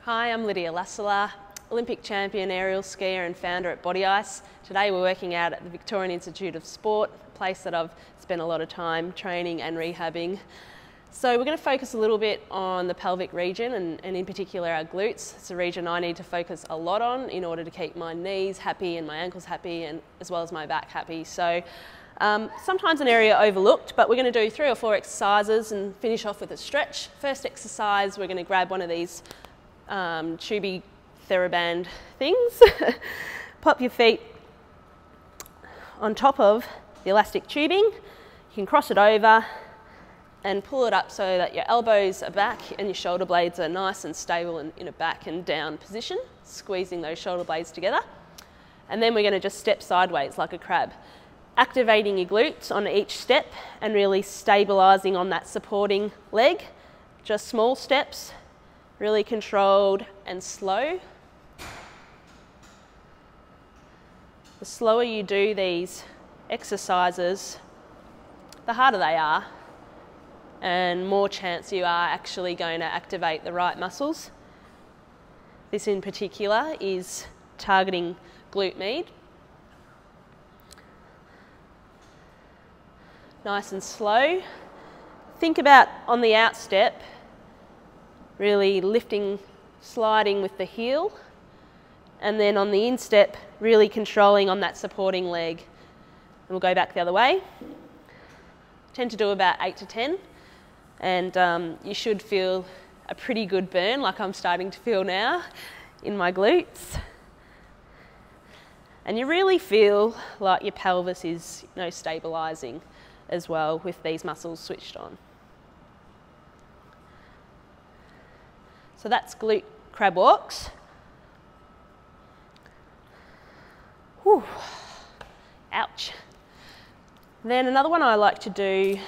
Hi, I'm Lydia Lassila, Olympic champion aerial skier and founder at BodyICE. Today we're working out at the Victorian Institute of Sport, a place that I've spent a lot of time training and rehabbing. So we're going to focus a little bit on the pelvic region and in particular our glutes. It's a region I need to focus a lot on in order to keep my knees happy and my ankles happy, and as well as my back happy. So sometimes an area overlooked, but we're going to do 3 or 4 exercises and finish off with a stretch. First exercise, we're going to grab one of these tubey TheraBand things. Pop your feet on top of the elastic tubing. You can cross it over and pull it up so that your elbows are back and your shoulder blades are nice and stable and in a back and down position, squeezing those shoulder blades together. And then we're going to just step sideways like a crab, activating your glutes on each step and really stabilising on that supporting leg. Just small steps, really controlled and slow. The slower you do these exercises, the harder they are, and more chance you are actually going to activate the right muscles. This in particular is targeting glute med. Nice and slow. Think about on the out step, really lifting, sliding with the heel, and then on the instep, really controlling on that supporting leg. And we'll go back the other way. Tend to do about 8 to 10. And you should feel a pretty good burn, like I'm starting to feel now in my glutes. And you really feel like your pelvis is, stabilising as well with these muscles switched on. So that's glute crab walks. Whew. Ouch. Then another one I like to do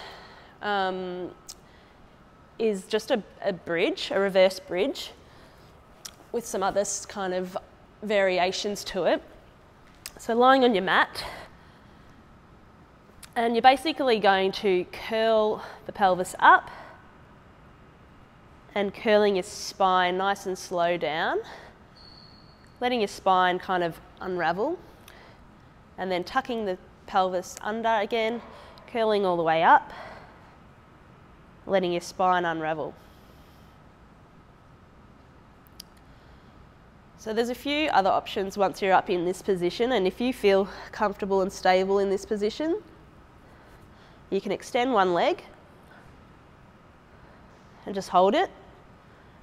is just a bridge, a reverse bridge, with some other kind of variations to it. So lying on your mat, and you're basically going to curl the pelvis up and curling your spine nice and slow down, letting your spine kind of unravel, and then tucking the pelvis under again, curling all the way up, letting your spine unravel. So there's a few other options once you're up in this position, and if you feel comfortable and stable in this position, you can extend one leg and just hold it,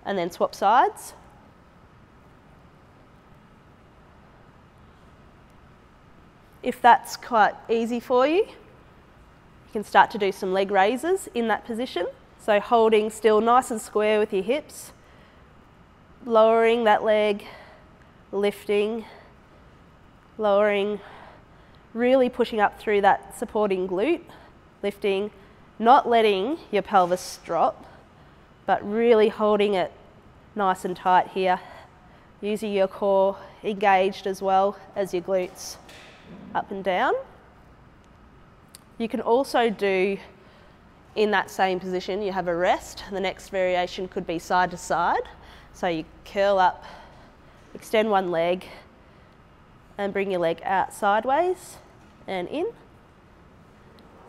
and then swap sides. If that's quite easy for you, you can start to do some leg raises in that position. So holding still nice and square with your hips, lowering that leg, lifting, lowering, really pushing up through that supporting glute, lifting, not letting your pelvis drop, but really holding it nice and tight here, using your core engaged as well as your glutes up and down. You can also do, in that same position, you have a rest. The next variation could be side to side. So you curl up, extend one leg, and bring your leg out sideways and in.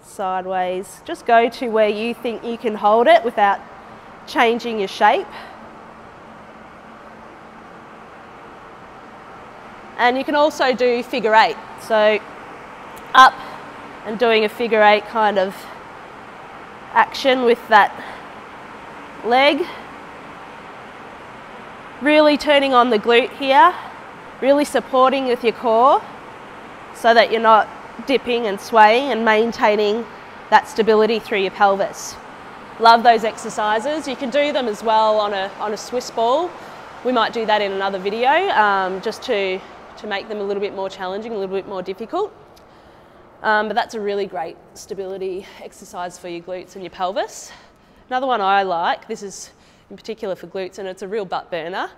Sideways. Just go to where you think you can hold it without changing your shape. And you can also do figure 8. So up and doing a figure 8 kind of action with that leg. Really turning on the glute here, really supporting with your core so that you're not dipping and swaying and maintaining that stability through your pelvis. Love those exercises. You can do them as well on a Swiss ball. We might do that in another video just to make them a little bit more challenging, a little bit more difficult. But that's a really great stability exercise for your glutes and your pelvis. Another one I like, this is in particular for glutes, and it's a real butt burner,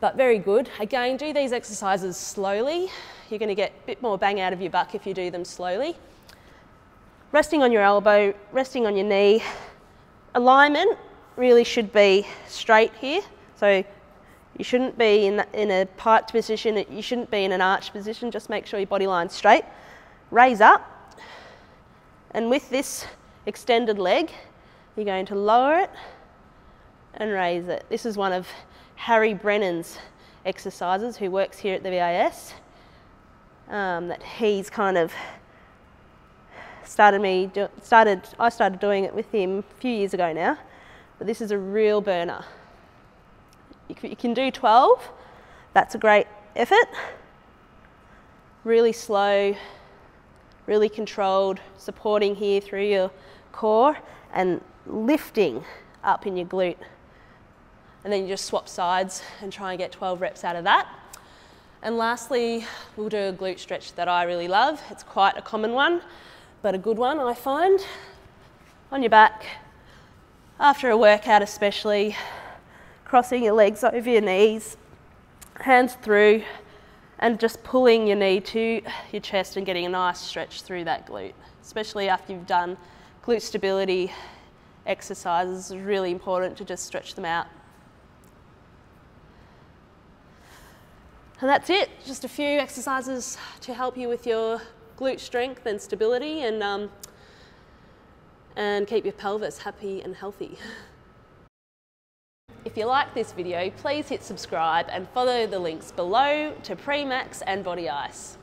but very good. Again, do these exercises slowly. You're going to get a bit more bang out of your buck if you do them slowly. Resting on your elbow, resting on your knee. Alignment really should be straight here. So You shouldn't be in a piped position, you shouldn't be in an arched position, just make sure your body line's straight. Raise up, and with this extended leg, you're going to lower it and raise it. This is one of Harry Brennan's exercises, who works here at the BodyICE, that he's kind of I started doing it with him a few years ago now, but this is a real burner. You can do 12, that's a great effort. Really slow, really controlled, supporting here through your core and lifting up in your glute. And then you just swap sides and try and get 12 reps out of that. And lastly, we'll do a glute stretch that I really love. It's quite a common one, but a good one I find. On your back, after a workout especially, crossing your legs over your knees, hands through, and just pulling your knee to your chest and getting a nice stretch through that glute. Especially after you've done glute stability exercises, it's really important to just stretch them out. And that's it, just a few exercises to help you with your glute strength and stability, and keep your pelvis happy and healthy. If you like this video, please hit subscribe and follow the links below to Premax and BodyICE.